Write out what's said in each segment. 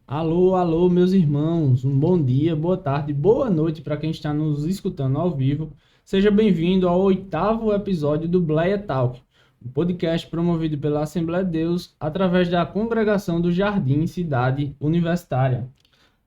Alô, alô, meus irmãos, um bom dia, boa tarde, boa noite para quem está nos escutando ao vivo. Seja bem-vindo ao 8º episódio do Bleia Talk, um podcast promovido pela Assembleia de Deus através da Congregação do Jardim Cidade Universitária.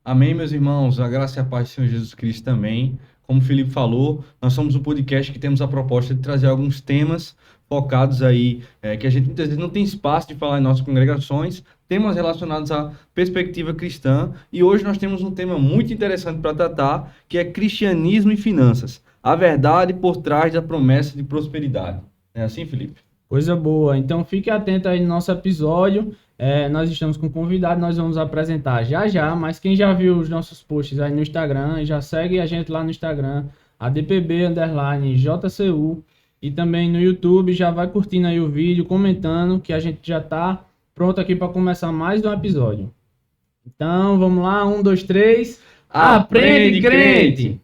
Amém, meus irmãos. A graça e a paz do Senhor Jesus Cristo também. Como o Felipe falou, nós somos um podcast que temos a proposta de trazer alguns temas focados aí, que a gente muitas vezes não tem espaço de falar em nossas congregações, temas relacionados à perspectiva cristã. E hoje nós temos um tema muito interessante para tratar, que é cristianismo e finanças. A verdade por trás da promessa de prosperidade. É assim, Felipe? Coisa boa, então fique atento aí no nosso episódio. Nós estamos com um convidado, nós vamos apresentar já já, mas quem já viu os nossos posts aí no Instagram, já segue a gente lá no Instagram, ADPB_JCU, e também no YouTube, já vai curtindo aí o vídeo, comentando que a gente já está pronto aqui para começar mais um episódio. Então, vamos lá, 1, 2, 3, aprende, crente!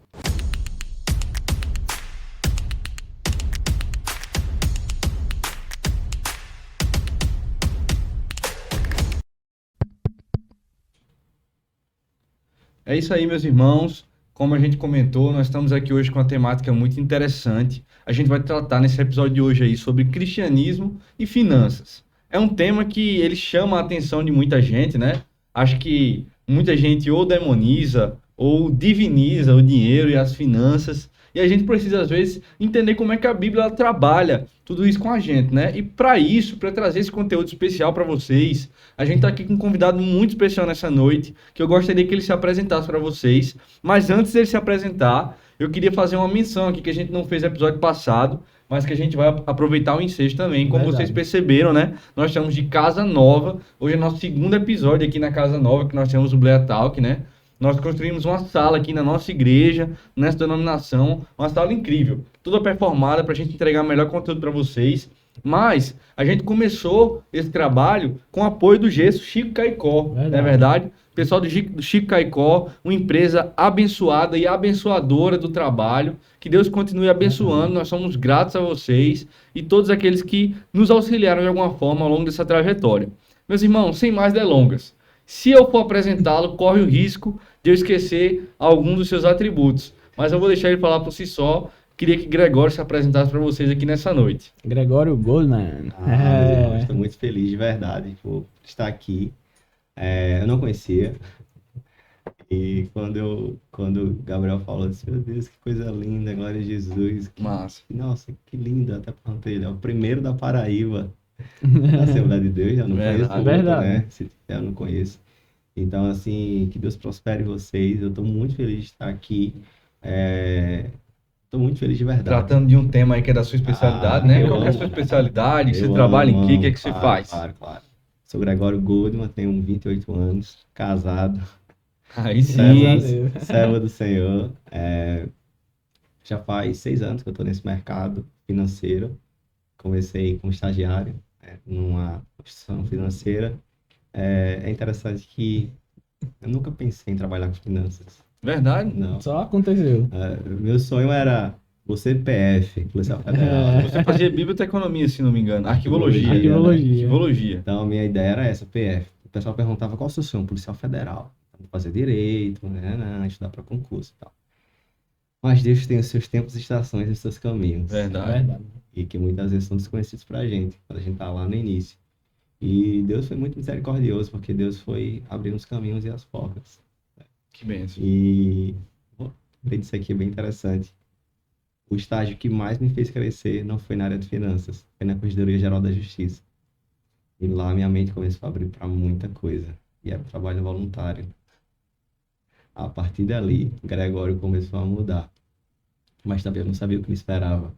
É isso aí, meus irmãos. Como a gente comentou, nós estamos aqui hoje com uma temática muito interessante. A gente vai tratar nesse episódio de hoje aí sobre cristianismo e finanças. É um tema que ele chama a atenção de muita gente, né? Acho que muita gente ou demoniza ou diviniza o dinheiro e as finanças. E a gente precisa, às vezes, entender como é que a Bíblia ela trabalha tudo isso com a gente, né? E para isso, para trazer esse conteúdo especial para vocês, a gente está aqui com um convidado muito especial nessa noite, que eu gostaria que ele se apresentasse para vocês. Mas antes dele se apresentar, eu queria fazer uma menção aqui que a gente não fez no episódio passado, mas que a gente vai aproveitar o ensejo também. Como Verdade. vocês perceberam, né? Nós estamos de casa nova. Hoje é nosso segundo episódio aqui na casa nova, que nós temos o Bleia Talk, né? Nós construímos uma sala aqui na nossa igreja, nessa denominação, uma sala incrível, toda performada para a gente entregar o melhor conteúdo para vocês. Mas a gente começou esse trabalho com o apoio do gesso Chico Caicó, Verdade. não é verdade? Pessoal do Chico Caicó, uma empresa abençoada e abençoadora do trabalho. Que Deus continue abençoando. Nós somos gratos a vocês e todos aqueles que nos auxiliaram de alguma forma ao longo dessa trajetória. Meus irmãos, sem mais delongas, se eu for apresentá-lo, corre o risco de eu esquecer algum dos seus atributos. Mas eu vou deixar ele falar por si só. Queria que Gregório se apresentasse para vocês aqui nessa noite. Gregório Goldman. Meus irmãos, estou muito feliz de verdade por estar aqui. Eu não conhecia. E quando o Gabriel falou, eu disse, meu Deus, que coisa linda, glória a Jesus. Massa. Nossa, que lindo, até perguntei, ele é o primeiro da Paraíba, da Assembleia de Deus, eu não conheço outro, Verdade. né? Se eu não conheço. Então, assim, que Deus prospere vocês. Eu estou muito feliz de estar aqui. Estou muito feliz de verdade. Tratando de um tema aí que é da sua especialidade, né? Qual que é a sua especialidade? Você trabalha em quê? O que é que você faz? Claro. Sou Gregório Goldman, tenho 28 anos, casado, Aí sim. servo do Senhor. Já faz 6 anos que eu estou nesse mercado financeiro. Comecei como estagiário, numa instituição financeira. É interessante que eu nunca pensei em trabalhar com finanças. Verdade? Não. Só aconteceu. Meu sonho era ser PF, Policial Federal. Você fazia biblioteconomia, se não me engano. Arquivologia. Arquivologia. Então, a minha ideia era essa, PF. O pessoal perguntava qual o seu sonho, Policial Federal. Fazer direito, né? Estudar para concurso e tal. Mas Deus tem os seus tempos e estações e os seus caminhos. Verdade. E que muitas vezes são desconhecidos pra gente, quando a gente tá lá no início. E Deus foi muito misericordioso, porque Deus foi abrindo os caminhos e as portas. Que bênção. E lembrei disso aqui, é bem interessante. O estágio que mais me fez crescer não foi na área de finanças, foi na Corregedoria Geral da Justiça. E lá minha mente começou a abrir para muita coisa. E era trabalho voluntário. A partir dali, Gregório começou a mudar. Mas também eu não sabia o que me esperava.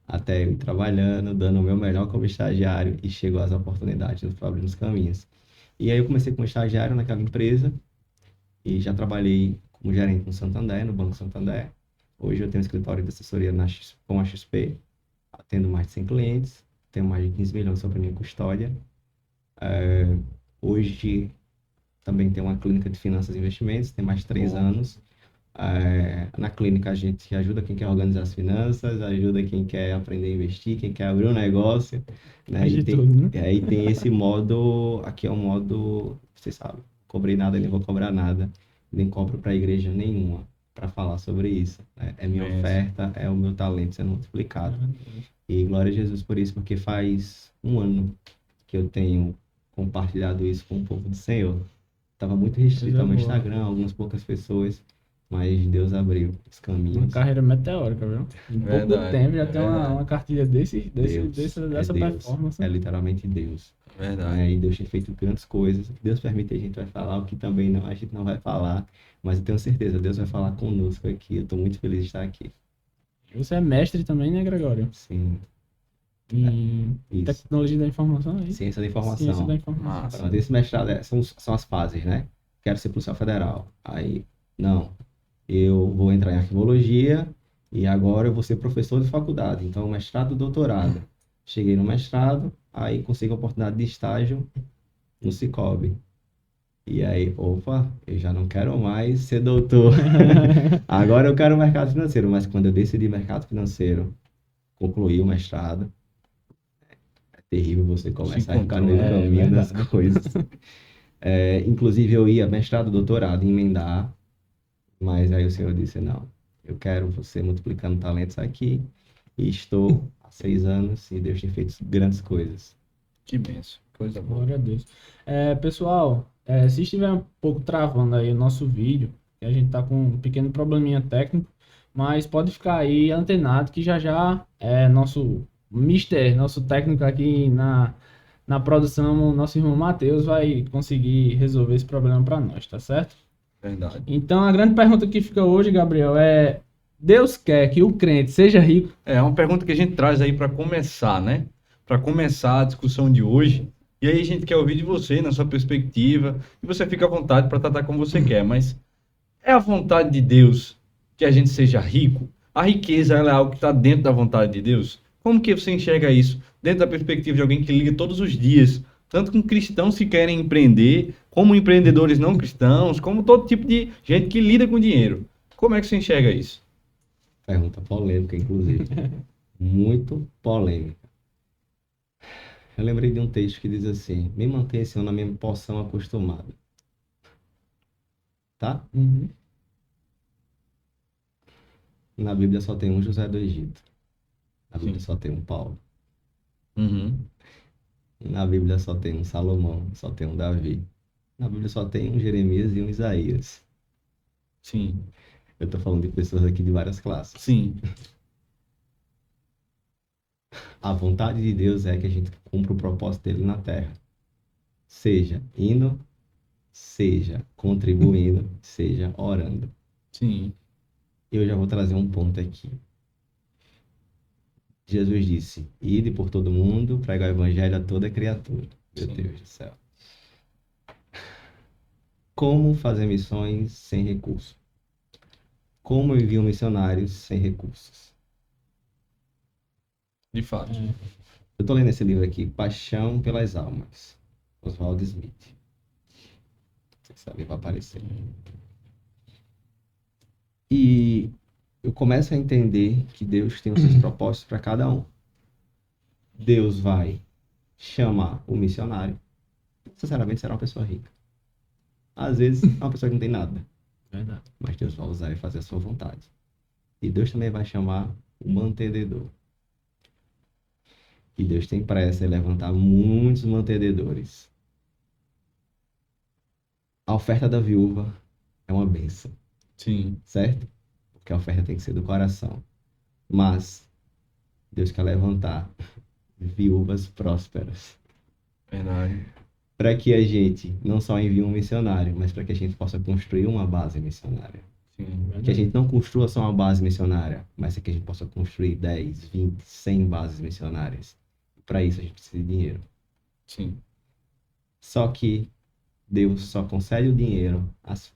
Até eu ir trabalhando, dando o meu melhor como estagiário, e chegou as oportunidades, nos abrindo os caminhos. E aí eu comecei como estagiário naquela empresa, e já trabalhei como gerente no Santander, no Banco Santander. Hoje eu tenho um escritório de assessoria com a XP, atendo mais de 100 clientes, tenho mais de 15 milhões sobre a minha custódia. Hoje também tenho uma clínica de finanças e investimentos, tem mais de 3 anos. Na clínica a gente ajuda quem quer organizar as finanças, ajuda quem quer aprender a investir, quem quer abrir um negócio, né? E aí tem esse modo, aqui é um modo, vocês sabem, cobrei nada, nem vou cobrar nada, nem cobro para igreja nenhuma para falar sobre isso, né? É minha Benção. oferta, é o meu talento sendo multiplicado. E glória a Jesus por isso, porque faz um ano que eu tenho compartilhado isso com o povo do Senhor. Estava muito restrito ao meu Coisa boa. Instagram, algumas poucas pessoas, mas Deus abriu os Uma caminhos. carreira meteórica, viu? Em pouco Verdade, tempo já é tem verdade. uma cartilha Deus, dessa Deus, performance. é literalmente Deus. Verdade. Né? E Deus tem feito grandes coisas. O que Deus permite, a gente vai falar, o que também não, a gente não vai falar. Mas eu tenho certeza, Deus vai falar conosco aqui. Eu estou muito feliz de estar aqui. Você é mestre também, né, Gregório? Sim, Em isso. tecnologia da informação, é isso? Ciência da informação. Ciência da informação. Massa. Pronto, esse mestrado são as fases, né? Quero ser policial federal. Aí, não. Eu vou entrar em arquivologia e agora eu vou ser professor de faculdade. Então, mestrado e doutorado. Cheguei no mestrado, aí consigo a oportunidade de estágio no Cicobi. E aí, opa, eu já não quero mais ser doutor. Agora eu quero mercado financeiro. Mas quando eu decidi mercado financeiro, concluí o mestrado. É terrível você começar a ficar no encontrou, caminho das verdade. coisas. Inclusive, eu ia mestrado, doutorado, emendar. Mas aí o Senhor disse, não, eu quero você multiplicando talentos aqui. E estou há 6 anos e Deus tem feito grandes coisas. Que benção. Coisa boa. Glória a Deus. Pessoal, se estiver um pouco travando aí o nosso vídeo, que a gente tá com um pequeno probleminha técnico, mas pode ficar aí antenado que já nosso nosso técnico aqui na produção, nosso irmão Matheus vai conseguir resolver esse problema para nós, tá certo? Verdade. Então a grande pergunta que fica hoje, Gabriel, é: Deus quer que o crente seja rico? É uma pergunta que a gente traz aí para começar, né? Para começar a discussão de hoje. E aí a gente quer ouvir de você, na sua perspectiva, e você fica à vontade para tratar como você quer, mas é a vontade de Deus que a gente seja rico? A riqueza, ela é algo que está dentro da vontade de Deus? Como que você enxerga isso? Dentro da perspectiva de alguém que liga todos os dias, tanto com cristãos que querem empreender, como empreendedores não cristãos, como todo tipo de gente que lida com dinheiro. Como é que você enxerga isso? Pergunta polêmica, inclusive. Muito polêmica. Eu lembrei de um texto que diz assim: me mantenha, Senhor, na minha porção acostumada. Tá? Uhum. Na Bíblia só tem um José do Egito. Na Bíblia Sim. só tem um Paulo. Uhum. Na Bíblia só tem um Salomão, só tem um Davi. Na Bíblia só tem um Jeremias e um Isaías. Sim. Eu tô falando de pessoas aqui de várias classes. Sim. A vontade de Deus é que a gente cumpra o propósito dele na terra. Seja indo, seja contribuindo, seja orando. Sim. Eu já vou trazer um ponto aqui. Jesus disse: ide por todo mundo, pregar o evangelho a toda criatura. Meu Sim. Deus do céu. Como fazer missões sem recurso? Como enviam missionários sem recursos? De fato. Eu tô lendo esse livro aqui, Paixão pelas Almas, Oswald Smith. Vocês sabem, vai aparecer. E eu começo a entender que Deus tem os seus propósitos para cada um. Deus vai chamar o missionário. Sinceramente, será uma pessoa rica. Às vezes, é uma pessoa que não tem nada. Verdade. Mas Deus vai usar e fazer a sua vontade. E Deus também vai chamar o mantenedor. E Deus tem pressa em levantar muitos mantenedores. A oferta da viúva é uma bênção, Sim. certo? Porque a oferta tem que ser do coração. Mas Deus quer levantar viúvas prósperas. Verdade. Para que a gente não só envie um missionário, mas para que a gente possa construir uma base missionária. Sim. Que a gente não construa só uma base missionária, mas que a gente possa construir 10, 20, 100 bases missionárias. Para isso a gente precisa de dinheiro. Sim. Só que Deus só concede o dinheiro,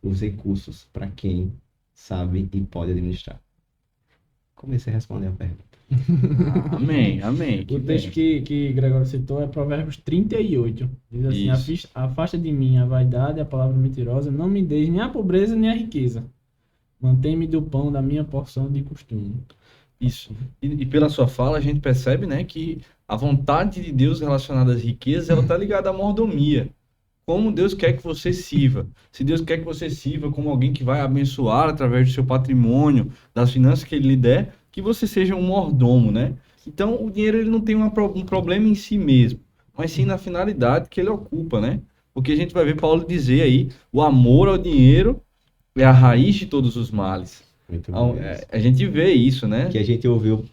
os recursos, para quem sabe e pode administrar. Comecei a responder a pergunta. Amém. Amém. O texto que Gregório citou é Provérbios 38. Diz assim: Isso. afasta de mim a vaidade, a palavra mentirosa, não me deis nem a pobreza nem a riqueza. Mantém-me do pão da minha porção de costume. Isso. E pela sua fala, a gente percebe, né, que a vontade de Deus relacionada às riquezas, ela está ligada à mordomia. como Deus quer que você sirva. Se Deus quer que você sirva como alguém que vai abençoar através do seu patrimônio, das finanças que ele lhe der, que você seja um mordomo, né? Então, o dinheiro ele não tem um problema em si mesmo, mas sim na finalidade que ele ocupa, né? Porque a gente vai ver Paulo dizer aí, o amor ao dinheiro é a raiz de todos os males. Muito bom isso. A gente vê isso, né? Que a gente ouviu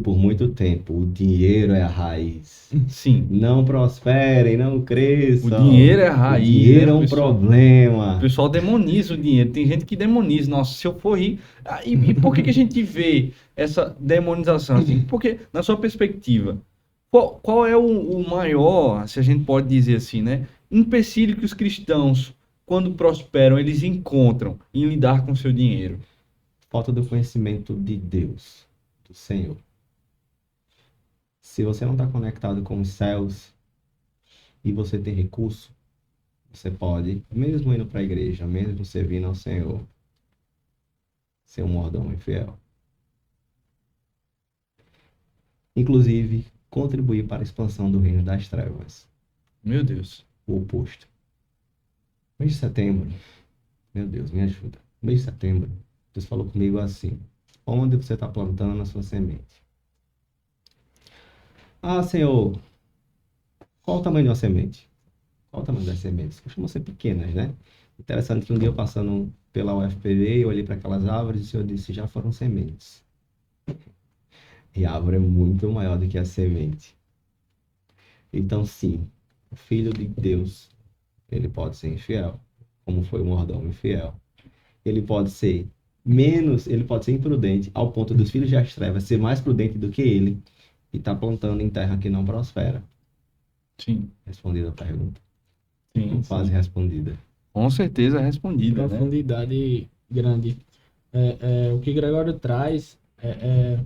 por muito tempo. O dinheiro é a raiz. Sim, Não prosperem, não o cresçam. dinheiro é a O raiz, dinheiro né? é um O problema. pessoal demoniza o dinheiro. Tem gente que demoniza. Nossa, se eu for rico. E por que que a gente vê essa demonização? Assim, porque, na sua perspectiva, qual é o maior, se a gente pode dizer assim, né? Empecilho que os cristãos, quando prosperam, eles encontram em lidar com o seu dinheiro? Falta do conhecimento de Deus, do Senhor. Se você não está conectado com os céus e você tem recurso, você pode, mesmo indo para a igreja, mesmo servindo ao Senhor, ser um mordomo infiel. Inclusive, contribuir para a expansão do reino das trevas. Meu Deus. O oposto. Mês de setembro, meu Deus, me ajuda. Mês de setembro, Deus falou comigo assim: onde você está plantando a sua semente? Ah, Senhor, qual o tamanho de uma semente? Qual o tamanho das sementes? Costumam ser pequenas, né? Interessante que um dia eu passando pela UFPB, eu olhei para aquelas árvores e o Senhor disse: já foram sementes. E a árvore é muito maior do que a semente. Então, sim, o Filho de Deus, ele pode ser infiel, como foi o mordomo infiel. Ele pode ser ele pode ser imprudente, ao ponto dos filhos das trevas ser mais prudente do que ele, e tá plantando em terra que não prospera. Sim, Respondida a pergunta. sim, Quase sim. respondida. Com certeza é respondida, né? Profundidade grande. O que Gregório traz é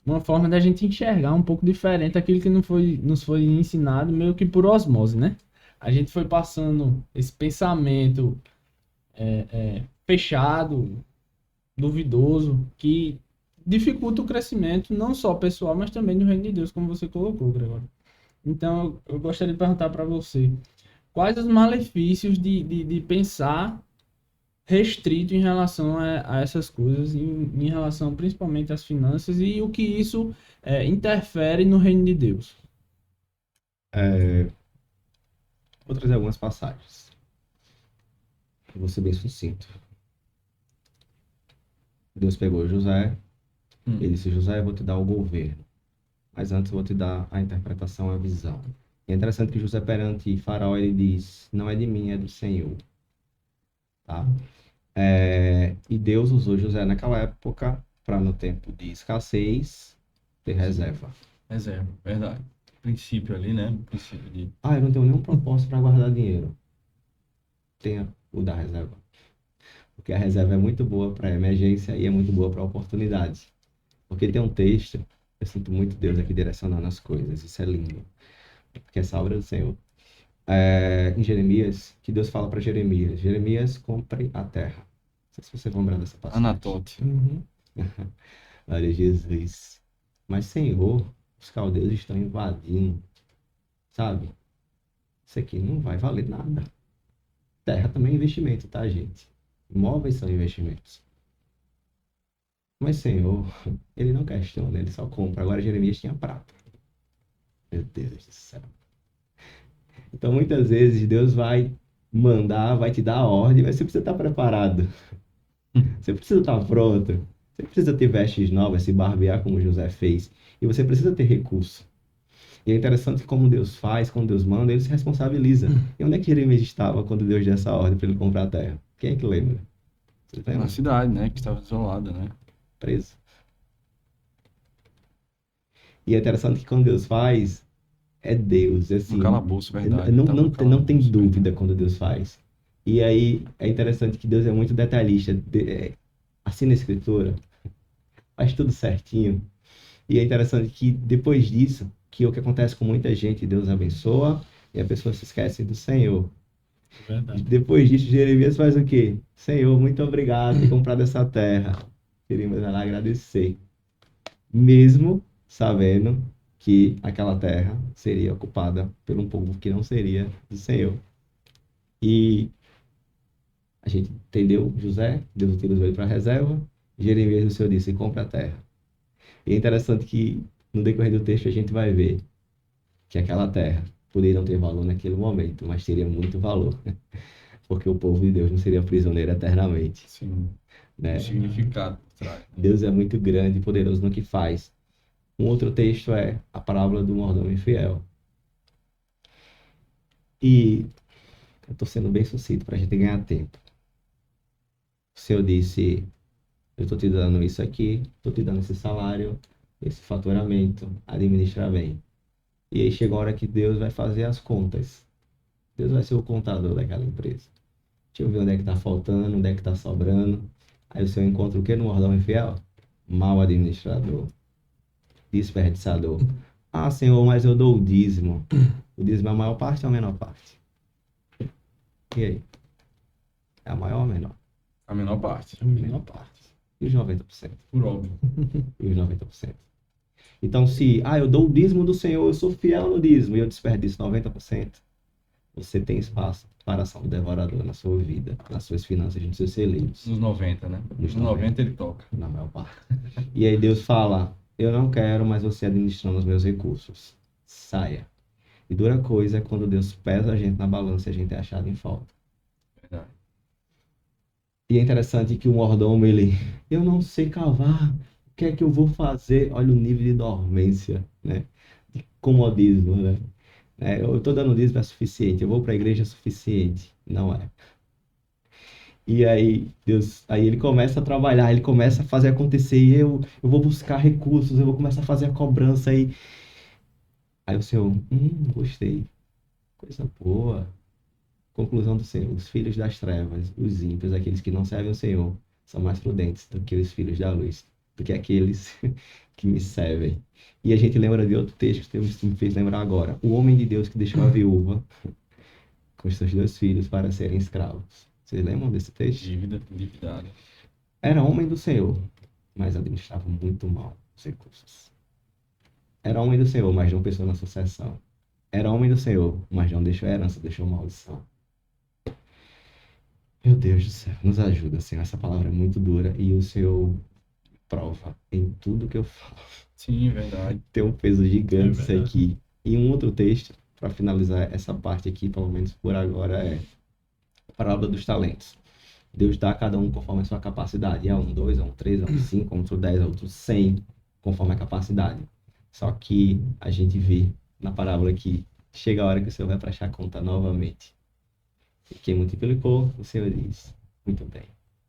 uma forma da gente enxergar um pouco diferente aquilo que nos foi ensinado meio que por osmose, né? A gente foi passando esse pensamento fechado, duvidoso, que dificulta o crescimento não só pessoal, mas também do reino de Deus, como você colocou, Gregório. Então, eu gostaria de perguntar para você, quais os malefícios de pensar restrito em relação a essas coisas, em relação principalmente às finanças e o que isso interfere no reino de Deus? Vou trazer algumas passagens. Eu vou ser bem sucinto. Deus pegou José, ele disse: José, eu vou te dar o governo, mas antes eu vou te dar a interpretação, a visão. E é interessante que José perante Faraó, ele diz: não é de mim, é do Senhor. Tá? E Deus usou José naquela época para, no tempo de escassez, ter reserva. Reserva, verdade. Princípio ali, né? Princípio de... Ah, eu não tenho nenhum propósito para guardar dinheiro. Tenha o da reserva. Porque a reserva é muito boa para emergência e é muito boa para oportunidade. Porque tem um texto, eu sinto muito Deus aqui direcionando as coisas, isso é lindo. Porque essa obra é do Senhor. Em Jeremias, que Deus fala para Jeremias: Jeremias, compre a terra. Não sei se você vai lembrar dessa passagem. Anatote. Glória a Jesus. Mas, Senhor, os caldeus estão invadindo, sabe? Isso aqui não vai valer nada. Terra também é investimento, tá, gente? Imóveis são investimentos. Mas, Senhor, ele não questiona, ele só compra. Agora, Jeremias tinha prata. Meu Deus do céu. Então, muitas vezes, Deus vai mandar, vai te dar a ordem, mas você precisa estar preparado. Você precisa estar pronto. Você precisa ter vestes novas, se barbear como José fez. E você precisa ter recurso. E é interessante que como Deus faz, quando Deus manda, ele se responsabiliza. E onde é que Jeremias estava quando Deus deu essa ordem para ele comprar a terra? Quem é que lembra? Você lembra? Na cidade, né? Que estava isolada, né? Preso. E é interessante que quando Deus faz, é Deus. Assim, No calabouço, verdade. não, Tava não, no não tem calabouço, dúvida verdade. quando Deus faz. E aí é interessante que Deus é muito detalhista. Assina a escritura, faz tudo certinho. E é interessante que depois disso, que é o que acontece com muita gente, Deus abençoa e a pessoa se esquece do Senhor. Verdade. Depois disso, Jeremias faz o quê? Senhor, muito obrigado por ter comprado essa terra. Queríamos lá agradecer. Mesmo sabendo que aquela terra seria ocupada por um povo que não seria do Senhor. E a gente entendeu José, Deus utilizou ele para a reserva, Jeremias, o Senhor disse, compra a terra. E é interessante que no decorrer do texto a gente vai ver que aquela terra poderia não ter valor naquele momento, mas teria muito valor, porque o povo de Deus não seria prisioneiro eternamente, Sim, né? o significado por trás. Deus é muito grande e poderoso no que faz. Um outro texto é a parábola do mordomo infiel. E eu estou sendo bem sucinto para a gente ganhar tempo. O Senhor disse, eu estou te dando isso aqui, estou te dando esse salário, esse faturamento, administra bem. E aí chega a hora que Deus vai fazer as contas. Deus vai ser o contador daquela empresa. Deixa eu ver onde é que está faltando, onde é que está sobrando. Aí o Senhor encontra o que no mordomo infiel? Mau administrador, desperdiçador. Ah, Senhor, mas eu dou o dízimo. O dízimo é a maior parte ou a menor parte? E aí? É a maior ou a menor? A menor parte, A menor parte. E os 90%? por óbvio. E os 90%? Então, se eu dou o dízimo do Senhor, eu sou fiel no dízimo e eu desperdiço 90%, você tem espaço para ação do devorador na sua vida, nas suas finanças, nos seus celeiros, Nos 90, né? Nos Nos 90 ele toca. na maior parte. E aí Deus fala, eu não quero mais você administrando os meus recursos. Saia. E dura coisa é quando Deus pesa a gente na balança e a gente é achado em falta. Verdade. E é interessante que o mordomo, eu não sei cavar, o que é que eu vou fazer? Olha o nível de dormência, né? De comodismo, né? Eu estou dando dízimo é suficiente, eu vou para a igreja é suficiente. Não é. E aí, aí ele começa a trabalhar, ele começa a fazer acontecer, e eu vou buscar recursos, eu vou começar a fazer a cobrança aí. Aí o Senhor, gostei, coisa boa. Conclusão do Senhor, os filhos das trevas, os ímpios, aqueles que não servem o Senhor, são mais prudentes do que os filhos da luz, do que aqueles que me servem. E a gente lembra de outro texto que me fez lembrar agora. O homem de Deus que deixou a viúva com os seus 2 filhos para serem escravos. Vocês lembram desse texto? Dívida, endividado. Era homem do Senhor, mas administrava muito mal os recursos. Era homem do Senhor, mas não pensou na sucessão. Era homem do Senhor, mas não deixou herança, deixou maldição. Meu Deus do céu, nos ajuda, Senhor. Essa palavra é muito dura e o Senhor prova em tudo que eu falo. Sim, verdade. Tem um peso gigante isso verdade. aqui. E um outro texto, para finalizar essa parte aqui, pelo menos por agora, é a parábola dos talentos. Deus dá a cada um conforme a sua capacidade. É um 2, é um 3, é um 5, é outro 10, é outro 100, conforme a capacidade. Só que a gente vê na parábola que chega a hora que o Senhor vai prestar conta novamente. E quem multiplicou, o Senhor diz, muito bem,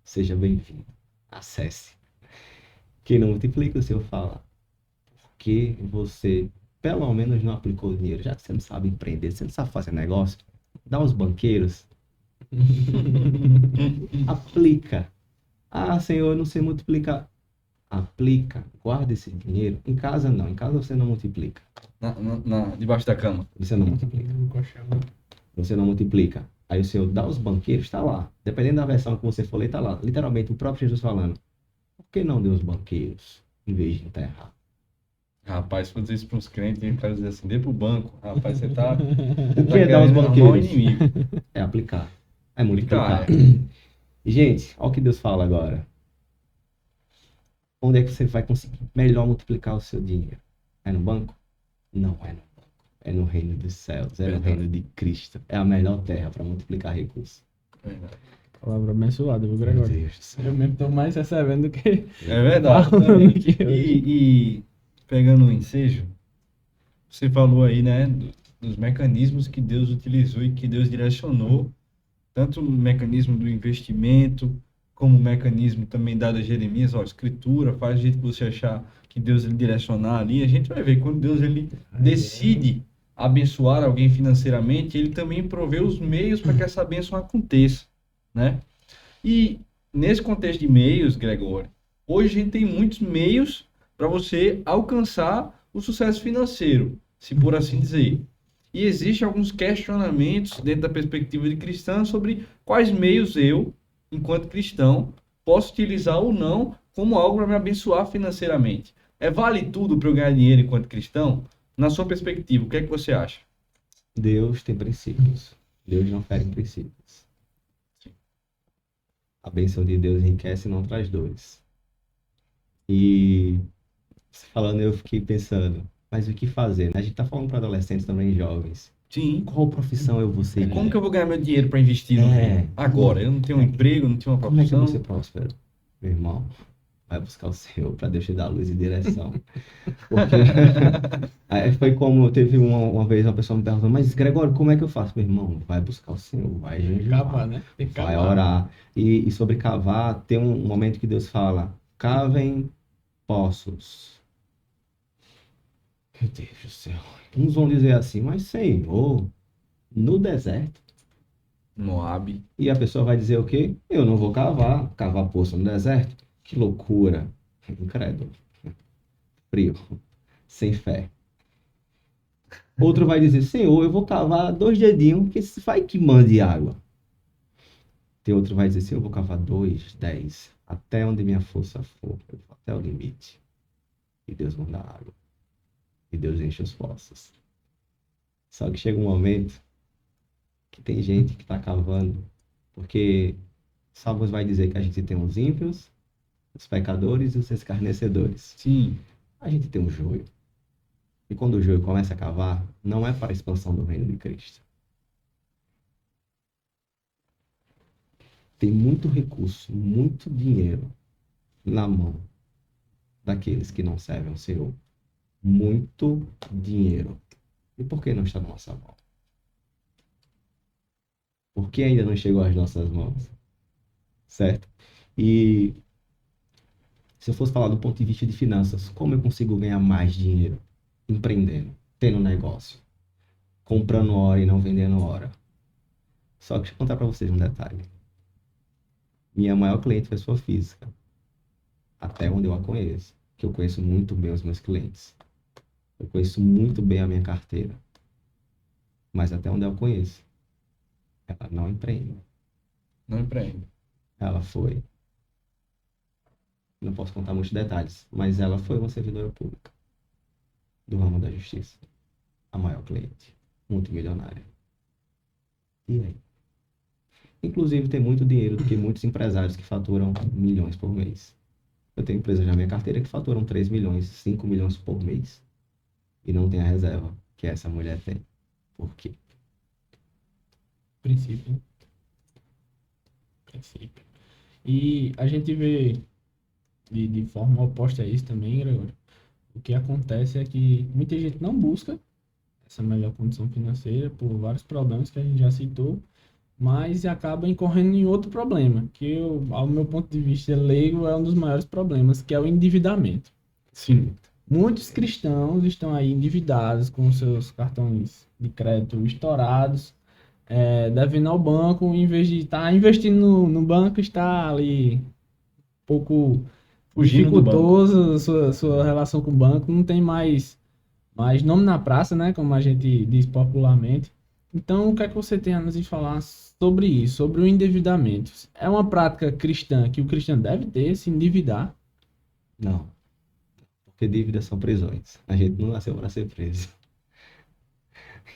seja bem-vindo, acesse. Quem não multiplica, o Senhor fala, porque você pelo menos não aplicou o dinheiro, já que você não sabe empreender, você não sabe fazer negócio, dá aos banqueiros, aplica. Ah, Senhor, eu não sei multiplicar. Aplica, guarda esse dinheiro. Em casa não, em casa você não multiplica. Debaixo da cama. Você não multiplica. Um colchão. Você não multiplica. Aí o Senhor dá aos banqueiros, está lá. Dependendo da versão que você for ler, está lá. Literalmente o próprio Jesus falando. Por que não deu aos banqueiros em vez de enterrar? Rapaz, se for dizer isso para uns crentes, o cara dizer assim, dê pro banco. Rapaz, você tá... O que é dar aos banqueiros? É aplicar. É multiplicar. Aplicar, E, gente, olha o que Deus fala agora. Onde é que você vai conseguir melhor multiplicar o seu dinheiro? É no banco? Não é no banco. É no reino dos céus. É no reino de Cristo. É a melhor terra para multiplicar recursos. Verdade. Palavra abençoada, viu, Meu Gregório? Deus do céu. Eu mesmo estou mais recebendo do que É verdade. falando aqui hoje. E pegando o ensejo, você falou aí, né, dos mecanismos que Deus utilizou e que Deus direcionou, tanto o mecanismo do investimento, como o mecanismo também dado a Jeremias, escritura, faz o jeito que você achar que Deus ele direcionar ali. A gente vai ver, quando Deus ele decide abençoar alguém financeiramente, ele também provê os meios para que essa bênção aconteça, né? E nesse contexto de meios, Gregório, hoje a gente tem muitos meios para você alcançar o sucesso financeiro, se por assim dizer. E existem alguns questionamentos dentro da perspectiva de cristã sobre quais meios eu, enquanto cristão, posso utilizar ou não como algo para me abençoar financeiramente. Vale tudo para eu ganhar dinheiro enquanto cristão? Na sua perspectiva, o que é que você acha? Deus tem princípios. Deus não fere princípios. A bênção de Deus enriquece e não traz dores. E falando, eu fiquei pensando, mas o que fazer, né? A gente tá falando para adolescentes também, jovens. Sim. Qual profissão eu vou seguir? Como que eu vou ganhar meu dinheiro para investir no reino? Agora, eu não tenho um emprego, não tenho uma Como é que eu profissão. vou ser próspero? Meu irmão, vai buscar o Senhor para Deus te dar luz e direção. Porque aí foi como, teve uma vez uma pessoa me perguntou, mas Gregório, como é que eu faço? Meu irmão, vai buscar o Senhor, vai Cavar, jejuar, né? Tem que vai cavar. orar. E sobre cavar, tem um momento que Deus fala, cavem poços. Meu Deus do céu. Uns vão dizer assim, mas Senhor, no deserto. Moab. E a pessoa vai dizer o quê? Eu não vou cavar poço no deserto. Que loucura. Incrédulo. Frio. Sem fé. Outro vai dizer, Senhor, eu vou cavar 2 dedinhos, porque vai que mande água. Tem outro que vai dizer, Senhor, eu vou cavar 2, 10, até onde minha força for, eu vou até o limite. E Deus manda água. E Deus enche os poços. Só que chega um momento que tem gente que está cavando, porque Salmos vai dizer que a gente tem os ímpios, os pecadores e os escarnecedores. Sim. A gente tem um joio. E quando o joio começa a cavar, não é para a expansão do reino de Cristo. Tem muito recurso, muito dinheiro na mão daqueles que não servem ao Senhor. Muito dinheiro. E por que não está na nossa mão? Por que ainda não chegou às nossas mãos? Certo? E se eu fosse falar do ponto de vista de finanças, como eu consigo ganhar mais dinheiro? Empreendendo, tendo negócio, comprando hora e não vendendo hora. Só que deixa eu contar para vocês um detalhe. Minha maior cliente foi pessoa física. Até onde eu a conheço. Que eu conheço muito bem os meus clientes. Eu conheço muito bem a minha carteira. Mas até onde eu conheço. Ela não empreende. Não empreende. Ela foi. Não posso contar muitos detalhes. Mas ela foi uma servidora pública. Do ramo da justiça. A maior cliente. Multimilionária. E aí? Inclusive tem muito dinheiro do que muitos empresários que faturam milhões por mês. Eu tenho empresas na minha carteira que faturam 3 milhões, 5 milhões por mês. E não tem a reserva que essa mulher tem. Por quê? Princípio. Princípio. E a gente vê de forma oposta a isso também, Gregório. O que acontece é que muita gente não busca essa melhor condição financeira por vários problemas que a gente já citou, mas acaba incorrendo em outro problema, que ao meu ponto de vista leigo é um dos maiores problemas, que é o endividamento. Sim. Muitos cristãos estão aí endividados com seus cartões de crédito estourados, devendo ao banco, em vez de estar investindo no banco, está ali um pouco Fugindo do dificultoso sua relação com o banco, não tem mais nome na praça, né, como a gente diz popularmente. Então, o que é que você tem a nos falar sobre isso, sobre o endividamento? É uma prática cristã que o cristão deve ter, se endividar? Não. Porque dívidas são prisões. A gente não nasceu para ser preso.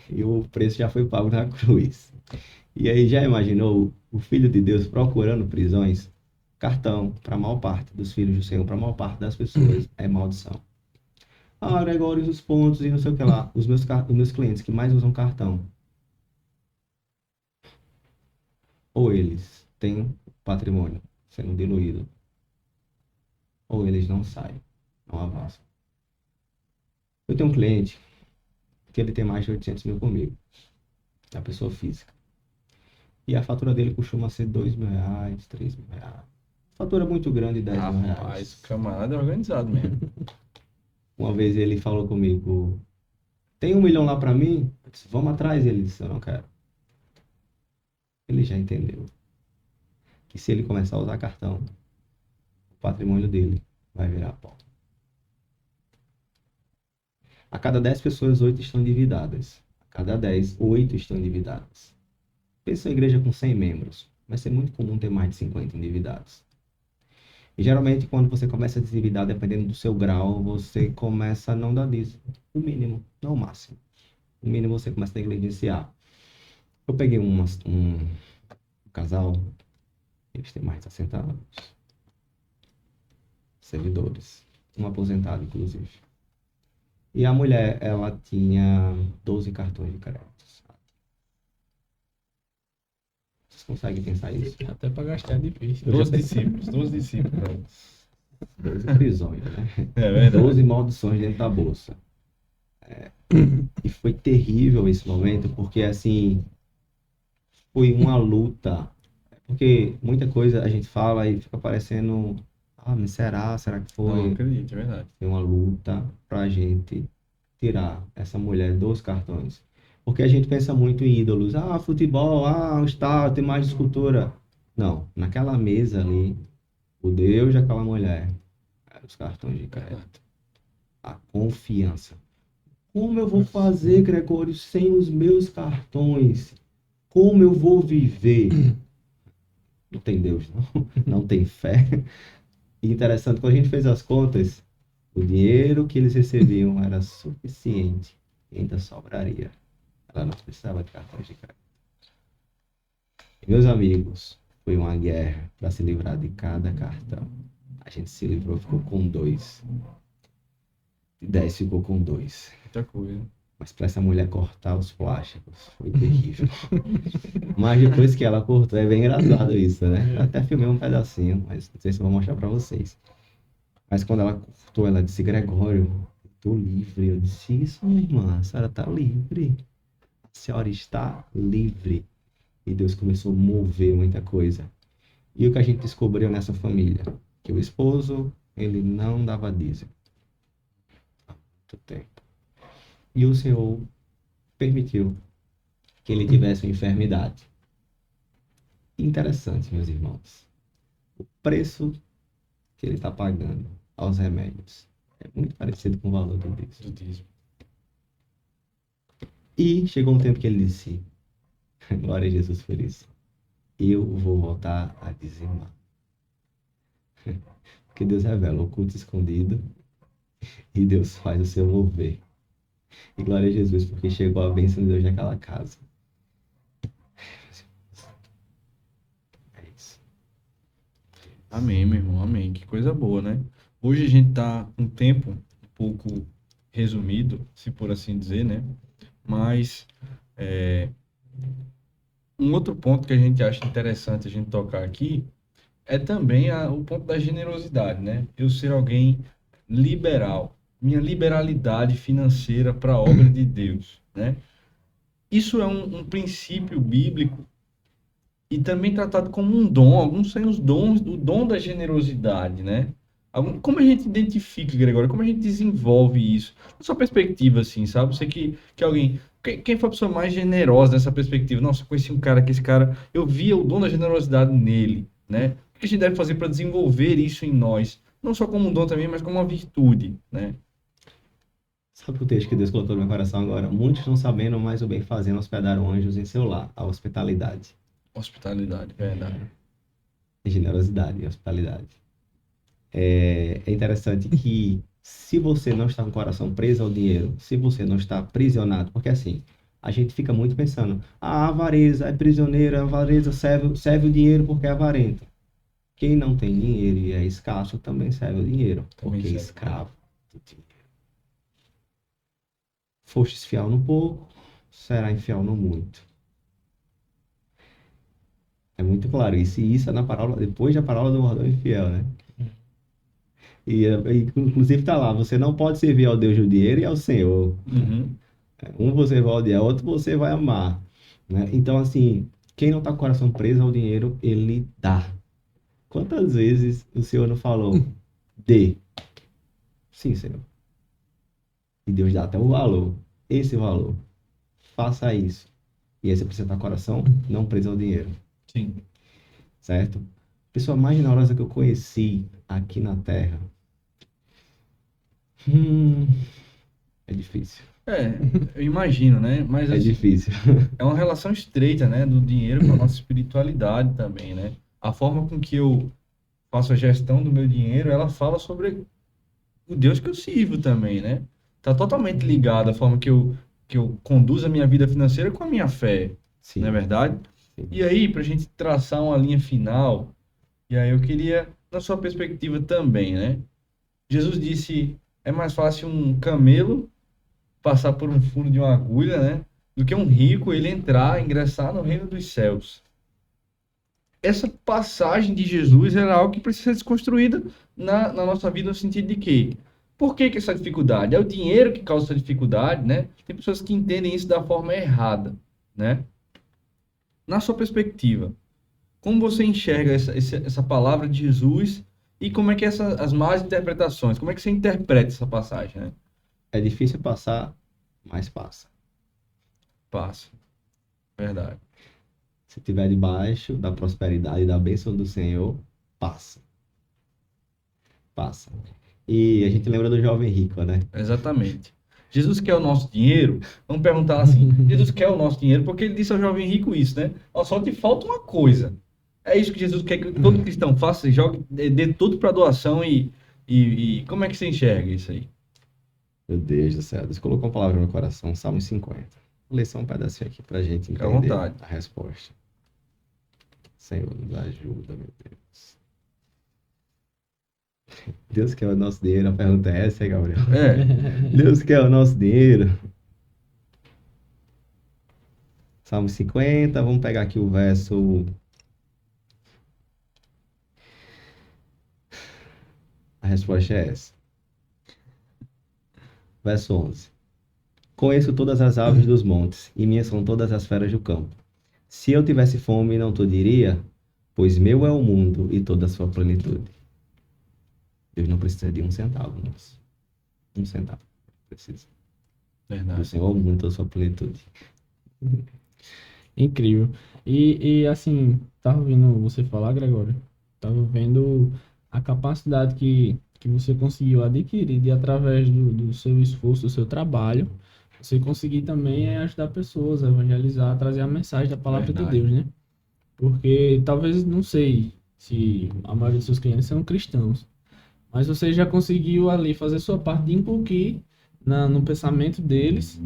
E o preço já foi pago na cruz. E aí já imaginou o Filho de Deus procurando prisões? Cartão, para a maior parte dos filhos do Senhor, para a maior parte das pessoas, é maldição. Ah, Gregório, os pontos e não sei o que lá. Os meus clientes que mais usam cartão, ou eles têm patrimônio sendo diluído, ou eles não saem, não avançam. Eu tenho um cliente que ele tem mais de 800 mil comigo, é a pessoa física. E a fatura dele costuma ser 2 mil reais, 3 mil reais. Fatura muito grande, 10 mil reais. Rapaz, o camarada é organizado mesmo. Uma vez ele falou comigo, tem 1 milhão lá para mim? Eu disse, vamos atrás. Ele disse, eu não quero. Ele já entendeu que se ele começar a usar cartão, o patrimônio dele vai virar pó. A cada 10 pessoas, 8 estão endividadas. A cada 10, 8 estão endividadas. Pensa em uma igreja com 100 membros. Vai ser muito comum ter mais de 50 endividados. E geralmente, quando você começa a se endividar, dependendo do seu grau, você começa a não dar dízimo. O mínimo, não o máximo. O mínimo você começa a negligenciar. Eu peguei um casal, eles têm mais de 60 anos, servidores, um aposentado, inclusive. E a mulher, ela tinha 12 cartões de crédito. Vocês conseguem pensar isso? Até pra gastar é difícil. 12 discípulos, 12 discípulos. 12 prisões, né? É verdade. 12 maldições dentro da bolsa. E foi terrível esse momento, porque assim, foi uma luta. Porque muita coisa a gente fala e fica parecendo, mas será? Será que Não foi? acredito, é verdade. Foi uma luta pra gente tirar essa mulher dos cartões. Porque a gente pensa muito em ídolos. Futebol, o estádio, tem mais de escultura. Não, naquela mesa ali, o Deus daquela mulher, eram os cartões de crédito. A confiança. Como eu vou fazer, Gregório, sem os meus cartões? Como eu vou viver? Não tem Deus, não. Não tem fé. E interessante, quando a gente fez as contas, o dinheiro que eles recebiam era suficiente e ainda sobraria. Ela não precisava de cartões de crédito. E, meus amigos, foi uma guerra para se livrar de cada cartão. A gente se livrou, ficou com 2. De 10 ficou com 2. Muita coisa. Mas para essa mulher cortar os plásticos, foi terrível. Mas depois que ela cortou, é bem engraçado isso, né? Eu até filmei um pedacinho, mas não sei se eu vou mostrar para vocês. Mas quando ela cortou, ela disse, Gregório, eu tô livre. Eu disse, isso, minha irmã, a senhora tá livre. A senhora está livre. E Deus começou a mover muita coisa. E o que a gente descobriu nessa família? Que o esposo, ele não dava dízimo. Há muito tempo. E o Senhor permitiu que ele tivesse uma enfermidade. Interessante, meus irmãos. O preço que ele está pagando aos remédios é muito parecido com o valor do dízimo. Do dízimo. E chegou um tempo que ele disse, glória a Jesus por isso, eu vou voltar a dizimar. Porque Deus revela o oculto escondido e Deus faz o seu mover. E glória a Jesus, porque chegou a bênção de Deus naquela casa. É isso. Amém, meu irmão, amém. Que coisa boa, né? Hoje a gente tá com um tempo um pouco resumido, se por assim dizer, né? Mas um outro ponto que a gente acha interessante a gente tocar aqui é também o ponto da generosidade, né? Eu ser alguém liberal, minha liberalidade financeira para a obra de Deus, né? Isso é um princípio bíblico e também tratado como um dom. Alguns são os dons, o dom da generosidade, né? Como a gente identifica, Gregório? Como a gente desenvolve isso? Na sua perspectiva, assim, sabe? Você que alguém... Quem foi a pessoa mais generosa nessa perspectiva? Nossa, eu conheci um cara que esse cara... Eu via o dom da generosidade nele, né? O que a gente deve fazer para desenvolver isso em nós? Não só como um dom também, mas como uma virtude, né? Sabe o texto que Deus colocou no meu coração agora? Muitos não sabendo mais o bem fazendo hospedaram anjos em seu lar. A hospitalidade. Hospitalidade, verdade. Generosidade e hospitalidade. É interessante que se você não está com o coração preso ao dinheiro, se você não está aprisionado, porque assim, a gente fica muito pensando, a avareza é prisioneira, a avareza serve o dinheiro porque é avarento. Quem não tem dinheiro e é escasso também serve o dinheiro, Também porque é serve. escravo do dinheiro. Fostes fiel no pouco, será infiel no muito. É muito claro isso, e isso é na parábola, depois da parábola do mordomo infiel, né? E inclusive tá lá, você não pode servir ao Deus do dinheiro e ao Senhor. Uhum. Um você vai odiar, outro você vai amar, né? Então, assim, quem não tá com o coração preso ao dinheiro, ele dá. Quantas vezes o Senhor não falou, dê? Sim, Senhor. E Deus dá até o valor, esse valor. Faça isso. E aí você precisa estar com o coração não preso ao dinheiro, Sim. certo? A pessoa mais generosa que eu conheci aqui na Terra. É difícil. Eu imagino, né? Mas É assim, difícil. é uma relação estreita, né? Do dinheiro com a nossa espiritualidade também, né? A forma com que eu faço a gestão do meu dinheiro, ela fala sobre o Deus que eu sirvo também, né? Tá totalmente ligado a forma que eu conduzo a minha vida financeira com a minha fé. Sim. não é verdade? Sim. E aí, para a gente traçar uma linha final, e aí eu queria, na sua perspectiva também, né? Jesus disse, é mais fácil um camelo passar por um furo de uma agulha, né? Do que um rico ele ingressar no reino dos céus. Essa passagem de Jesus era algo que precisa ser desconstruída na nossa vida, no sentido de que, por que essa dificuldade? É o dinheiro que causa essa dificuldade, né? Tem pessoas que entendem isso da forma errada, né? Na sua perspectiva, como você enxerga essa palavra de Jesus e como é que as más interpretações, como é que você interpreta essa passagem, né? É difícil passar, mas passa. Passa. Verdade. Se estiver debaixo da prosperidade e da bênção do Senhor, passa. Passa. E a gente lembra do jovem rico, né? Exatamente. Jesus quer o nosso dinheiro? Vamos perguntar assim, Jesus quer o nosso dinheiro porque ele disse ao jovem rico isso, né? Ó, só te falta uma coisa. É isso que Jesus quer que todo cristão faça, jogue, dê tudo para doação e como é que você enxerga isso aí? Meu Deus do céu. Deus colocou uma palavra no meu coração, Salmo 50. Vou ler só um pedacinho aqui pra gente Fica à entender vontade. a resposta. Senhor, nos ajuda, meu Deus. Deus quer o nosso dinheiro? A pergunta é essa, hein, Gabriel? É, Deus quer o nosso dinheiro? Salmo 50, vamos pegar aqui o verso. A resposta é essa. Verso 11. Conheço todas as aves dos montes, e minhas são todas as feras do campo. Se eu tivesse fome, não te diria, pois meu é o mundo e toda a sua plenitude. Deus não precisa de um centavo, nosso. Um centavo. Precisa. Do verdade. Senhor é o mundo e toda a sua plenitude. Incrível. E assim, tava ouvindo você falar, Gregório, tava vendo a capacidade que você conseguiu adquirir de através do seu esforço, do seu trabalho, você conseguir também ajudar pessoas a evangelizar, a trazer a mensagem da palavra de Verdade. Deus, né? Porque talvez, não sei se a maioria dos seus clientes são cristãos, mas você já conseguiu ali fazer sua parte de inculquir no pensamento deles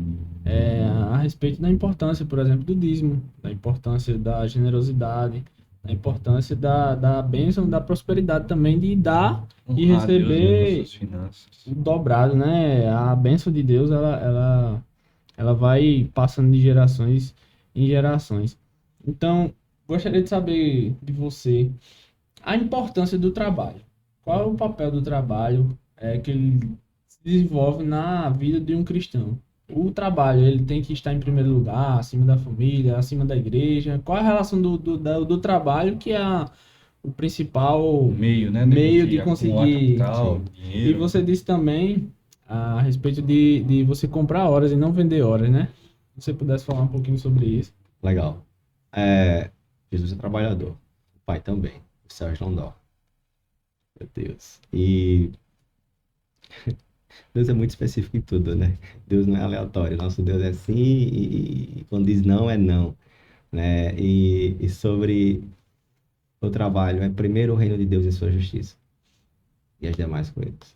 a respeito da importância, por exemplo, do dízimo, da importância da generosidade, da importância da bênção, da prosperidade também, de dar e Honrar a Deus nas receber nossas finanças. o dobrado, né? A bênção de Deus, ela vai passando de gerações em gerações. Então, gostaria de saber de você a importância do trabalho. Qual é o papel do trabalho que ele se desenvolve na vida de um cristão? O trabalho, ele tem que estar em primeiro lugar, acima da família, acima da igreja. Qual é a relação do trabalho, que é o principal Meio, né? meio de acumular conseguir? capital, Sim. E dinheiro. você disse também a respeito de você comprar horas e não vender horas, né? Se você pudesse falar um pouquinho sobre isso. Legal. Jesus é trabalhador. O Pai também. Os céus não dormem. Meu Deus. E Deus é muito específico em tudo, né? Deus não é aleatório. Nosso Deus é sim e quando diz não, é não, né? E sobre o trabalho, é primeiro o reino de Deus e sua justiça. E as demais coisas.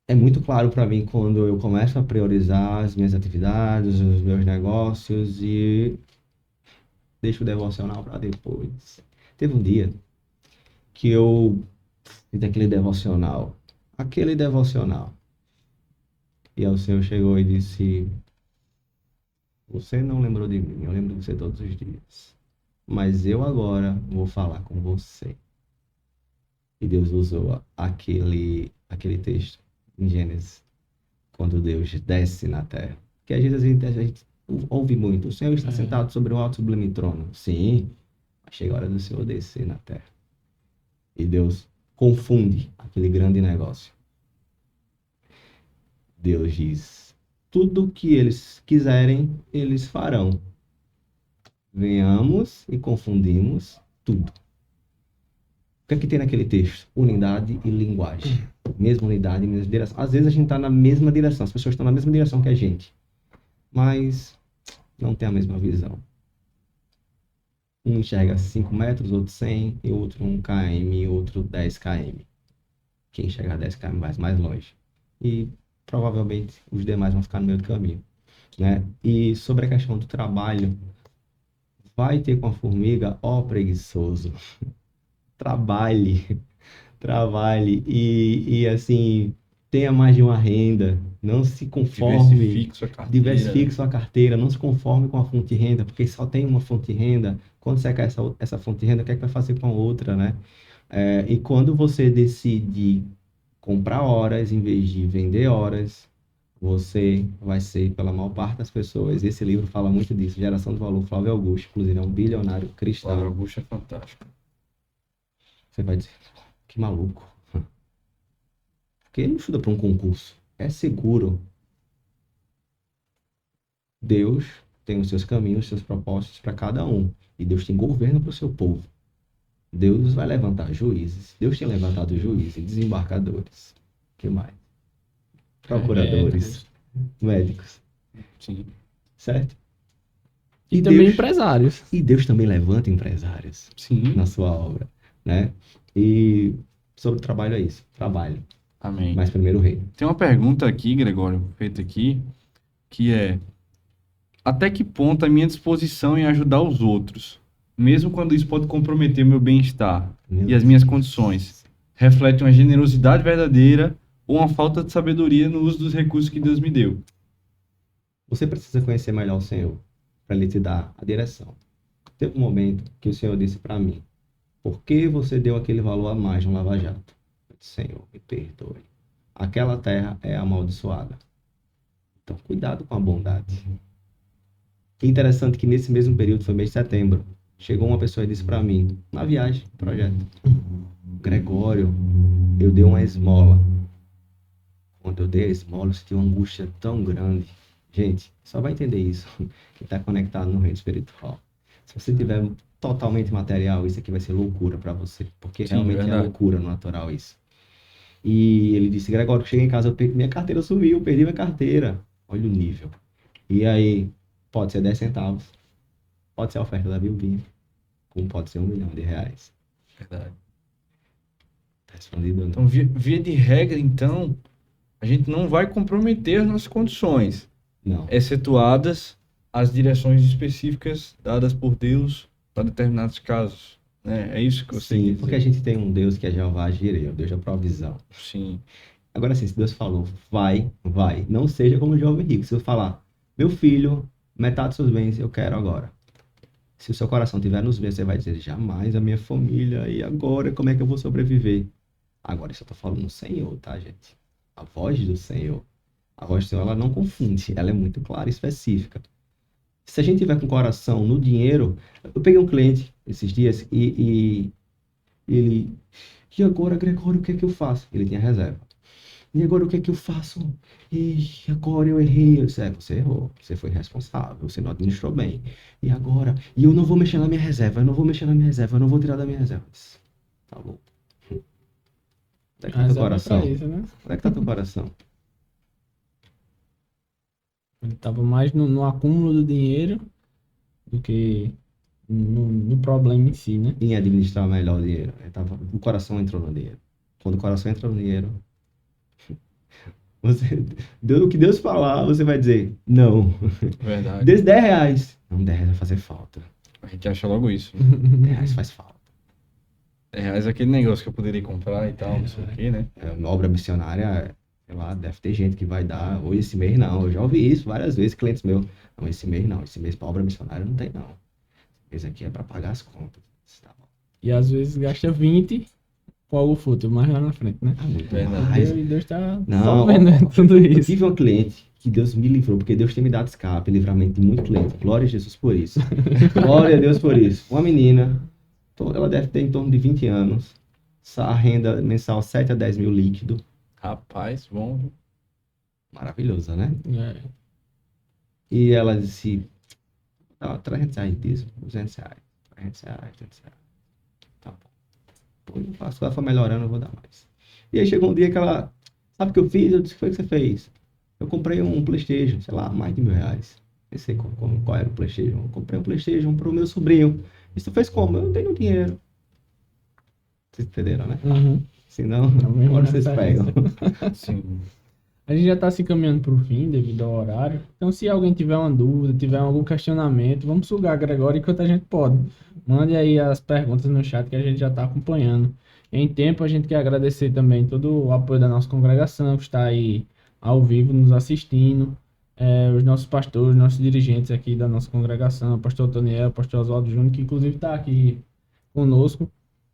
É muito claro para mim quando eu começo a priorizar as minhas atividades, os meus negócios e deixo o devocional para depois. Teve um dia que eu fiz aquele devocional. Aquele devocional. E aí o Senhor chegou e disse: Você não lembrou de mim, eu lembro de você todos os dias. Mas eu agora vou falar com você. E Deus usou aquele texto em Gênesis, quando Deus desce na terra. Que às vezes a gente ouve muito: O Senhor está sentado sobre um alto e sublime trono. Sim, mas chega a hora do Senhor descer na terra. E Deus confunde aquele grande negócio. Deus diz: tudo que eles quiserem, eles farão. Venhamos e confundimos tudo. O que é que tem naquele texto? Unidade e linguagem. Mesma unidade, mesma direção. Às vezes a gente está na mesma direção, as pessoas estão na mesma direção que a gente, mas não tem a mesma visão. Um enxerga 5 metros, outro 100, e outro 1 km, e outro 10 km. Quem enxerga 10 km vai mais longe. E provavelmente os demais vão ficar no meio do caminho. né? E sobre a questão do trabalho, vai ter com a formiga, ó preguiçoso. Trabalhe, trabalhe e assim, tenha mais de uma renda. Não se conforme, Diversifique sua carteira, diversifique né? sua carteira, não se conforme com a fonte de renda, porque só tem uma fonte de renda. Quando você quer essa fonte de renda, o que é que vai fazer com a outra, né? E quando você decide comprar horas em vez de vender horas, você vai ser, pela maior parte das pessoas, esse livro fala muito disso, Geração do Valor, Flávio Augusto, inclusive é um bilionário Flávio cristão. Augusto é fantástico. Você vai dizer, que maluco. Porque ele não estuda para um concurso. É seguro. Deus tem os seus caminhos, os seus propósitos para cada um. E Deus tem governo para o seu povo. Deus vai levantar juízes. Deus tem levantado juízes, desembarcadores. O que mais? Procuradores, médicos. Sim. Certo? E também Deus, empresários. e Deus também levanta empresários Sim. na sua obra, né? E sobre o trabalho é isso. Trabalho. Amém. Mas primeiro o reino. Tem uma pergunta aqui, Gregório, feita aqui, que é: até que ponto a minha disposição em ajudar os outros, mesmo quando isso pode comprometer o meu bem-estar Meu e as minhas condições, reflete uma generosidade verdadeira ou uma falta de sabedoria no uso dos recursos que Deus me deu? Você precisa conhecer melhor o Senhor para Ele te dar a direção. Teve um momento que o Senhor disse para mim: por que você deu aquele valor a mais no Lava Jato? Eu disse: Senhor, me perdoe. Aquela terra é amaldiçoada. Então, cuidado com a bondade. Interessante que nesse mesmo período, foi mês de setembro, chegou uma pessoa e disse para mim, na viagem, projeto: Gregório, eu dei uma esmola. Quando eu dei a esmola, eu senti uma angústia tão grande. Gente, só vai entender isso que está conectado no reino espiritual. Se você tiver totalmente material, isso aqui vai ser loucura para você, porque Sim, realmente é verdade. loucura no natural isso. E ele disse: Gregório, cheguei em casa, minha carteira sumiu, perdi minha carteira. Olha o nível. E aí, pode ser 10 centavos, pode ser a oferta da Bilbinha, como pode ser R$ 1 milhão. Verdade. Tá respondido? Né? Então, via de regra, então, a gente não vai comprometer as nossas condições, Não. excetuadas as direções específicas dadas por Deus para determinados casos, né? É isso que você Sim, quer porque a dizer. gente tem um Deus que é Jeová Jireh, o Deus da provisão. Sim, Agora sim, se Deus falou, vai, vai. Não seja como o jovem rico. Se eu falar, meu filho, metade dos seus bens eu quero agora. Se o seu coração estiver nos bens, você vai dizer: jamais a minha família, e agora como é que eu vou sobreviver? Agora isso eu tô falando no Senhor, tá, gente? A voz do Senhor. A voz do Senhor, ela não confunde, ela é muito clara e específica. Se a gente tiver com o coração no dinheiro, eu peguei um cliente esses dias e ele, e agora, Gregório, o que é que eu faço? Ele tinha reserva. E agora o que é que eu faço? E agora eu errei. Eu disse: você errou. Você foi responsável. Você não administrou bem. E agora? E eu não vou mexer na minha reserva. Eu não vou mexer na minha reserva. Eu não vou tirar da minha reserva. Eu disse: tá bom. Onde é que tá Mas teu é coração? pra isso, né? Onde é que tá teu coração? Ele tava mais no acúmulo do dinheiro do que no problema em si, né? Em administrar melhor o dinheiro. O coração entrou no dinheiro. Quando o coração entra no dinheiro, o que Deus falar, você vai dizer: não. verdade. Desde R$ 10. Não, R$ 10 vai fazer falta. A gente acha logo isso. R$ 10 faz falta. É aquele negócio que eu poderia comprar e tal, não sei o quê, né? Obra missionária, sei lá, deve ter gente que vai dar, ou esse mês não. Eu já ouvi isso várias vezes, clientes meus. Não, esse mês não. Esse mês para obra missionária não tem, não. Esse aqui é para pagar as contas. Tá bom. E às vezes gasta 20 com algo fútil, mais lá na frente, né? Tá muito Verdade. mais. E Deus tá Não, só vendo tudo Eu isso. tive uma cliente que Deus me livrou, porque Deus tem me dado escape, livramento de muito cliente. Glória a Jesus por isso. Glória a Deus por isso. Uma menina, ela deve ter em torno de 20 anos, a renda mensal 7 a 10 mil líquido. Rapaz, bom. Maravilhosa, né? É. E ela disse: R$ 300 disso, R$ 200, R$ 300, R$ 200. Tá bom. Pô, as coisas foram melhorando, eu vou dar mais. E aí chegou um dia que ela, sabe o que eu fiz? Eu disse: o que foi que você fez? Eu comprei um PlayStation, sei lá, mais de R$ 1.000. Nem sei qual era o PlayStation. Eu comprei um PlayStation pro meu sobrinho. Isso fez como? Eu não tenho dinheiro. Vocês entenderam, né? Uhum. Senão, É a mesma agora vocês referência. pegam. Sim. A gente já está se encaminhando para o fim devido ao horário. Então, se alguém tiver uma dúvida, tiver algum questionamento, vamos sugar Gregório enquanto a gente pode. Mande aí as perguntas no chat que a gente já está acompanhando. Em tempo, a gente quer agradecer também todo o apoio da nossa congregação, que está aí ao vivo nos assistindo. Os nossos pastores, nossos dirigentes aqui da nossa congregação, o pastor Toniel, o pastor Oswaldo Júnior, que inclusive está aqui conosco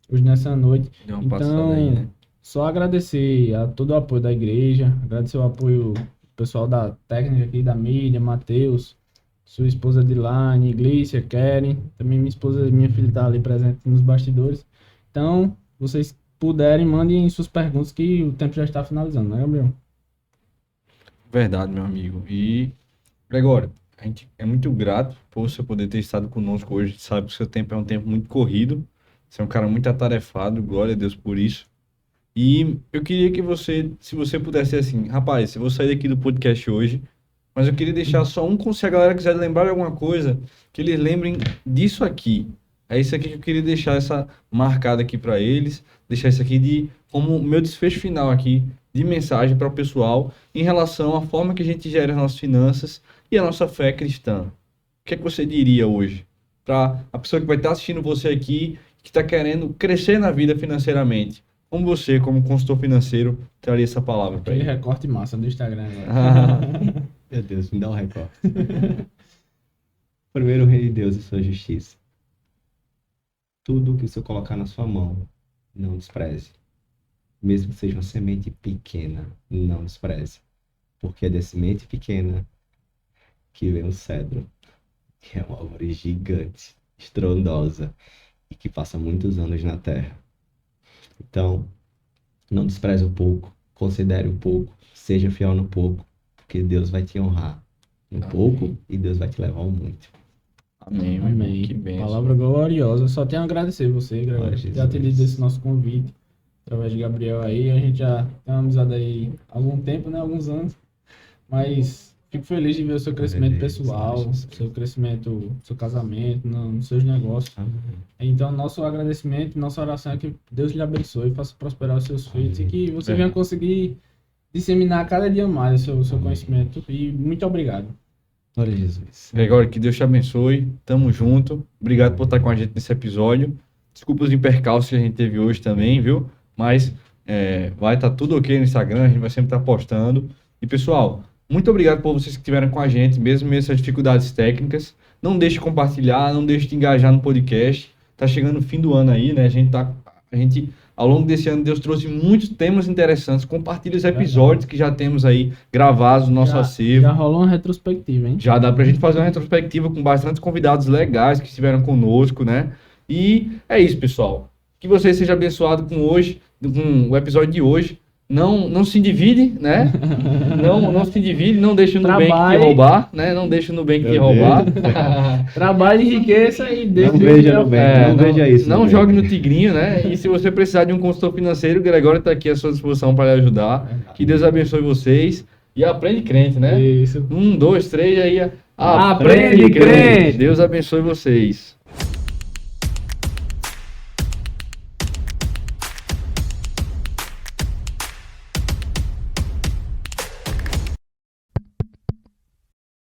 hoje nessa noite. Deu uma passada aí, Então, né? só agradecer a todo o apoio da igreja, agradecer o apoio do pessoal da técnica aqui, da mídia, Matheus, sua esposa Dilane, Glícia, Keren, também minha esposa, minha filha está ali presente nos bastidores. Então, vocês puderem, mandem suas perguntas que o tempo já está finalizando, né, Gabriel? Verdade, meu amigo. E, Gregório, a gente é muito grato por você poder ter estado conosco hoje. A gente sabe que o seu tempo é um tempo muito corrido. Você é um cara muito atarefado, glória a Deus por isso. E eu queria que você, se você pudesse assim, rapaz, eu vou sair daqui do podcast hoje, mas eu queria deixar só um conselho, se a galera quiser lembrar de alguma coisa, que eles lembrem disso aqui. É isso aqui que eu queria deixar essa marcada aqui para eles, deixar isso aqui como meu desfecho final aqui de mensagem para o pessoal em relação à forma que a gente gera as nossas finanças e a nossa fé cristã. O que é que você diria hoje para a pessoa que vai estar assistindo você aqui, que está querendo crescer na vida financeiramente? Como você, como consultor financeiro, traria essa palavra para Aquele ele? recorte massa do Instagram agora. Meu Deus, me dá um recorte. Primeiro, o reino de Deus e sua justiça. Tudo que o Senhor colocar na sua mão, não despreze. Mesmo que seja uma semente pequena, não despreze. Porque é da semente pequena que vem o cedro, que é uma árvore gigante, estrondosa, e que passa muitos anos na terra. Então, não despreze o pouco, considere o pouco, seja fiel no pouco, porque Deus vai te honrar no pouco e Deus vai te levar ao muito. Amém, meu irmão. Amém. Que bênção. Palavra gloriosa. Só tenho a agradecer você, Gregório, Glória a por ter Jesus. atendido esse nosso convite através de Gabriel aí. A gente já tem uma amizade aí há algum tempo, né? Alguns anos. Mas fico feliz de ver o seu crescimento Glória a Deus, pessoal, glória a Jesus. seu crescimento, seu casamento, nos seus negócios. Amém. Então, nosso agradecimento, nossa oração é que Deus lhe abençoe, faça prosperar os seus filhos e que você venha conseguir disseminar cada dia mais o seu conhecimento. E muito obrigado. Glória a Jesus. Gregório, que Deus te abençoe. Tamo junto. Obrigado por estar com a gente nesse episódio. Desculpa os percalços que a gente teve hoje também, viu? Mas vai estar tudo ok no Instagram, a gente vai sempre estar postando. E, pessoal, muito obrigado por vocês que estiveram com a gente, mesmo nessas dificuldades técnicas. Não deixe de compartilhar, não deixe de engajar no podcast. Tá chegando o fim do ano aí, né? A gente, ao longo desse ano, Deus trouxe muitos temas interessantes. Compartilhe os episódios que já temos aí gravados no nosso acervo. Já rolou uma retrospectiva, hein? Já dá pra gente fazer uma retrospectiva com bastantes convidados legais que estiveram conosco, né? E é isso, pessoal. Que você seja abençoado com o episódio de hoje. Não se divide, né? Não se divide, não deixe o Nubank te roubar, né? Não deixe o Nubank te roubar. Trabalhe, enriqueça e deixe Não veja Nubank, não veja isso. Não Nubank. jogue no tigrinho, né? E se você precisar de um consultor financeiro, o Gregório está aqui à sua disposição para lhe ajudar. Que Deus abençoe vocês. E aprende crente, né? Isso. 1, 2, 3, aí. Aprende crente. Deus abençoe vocês.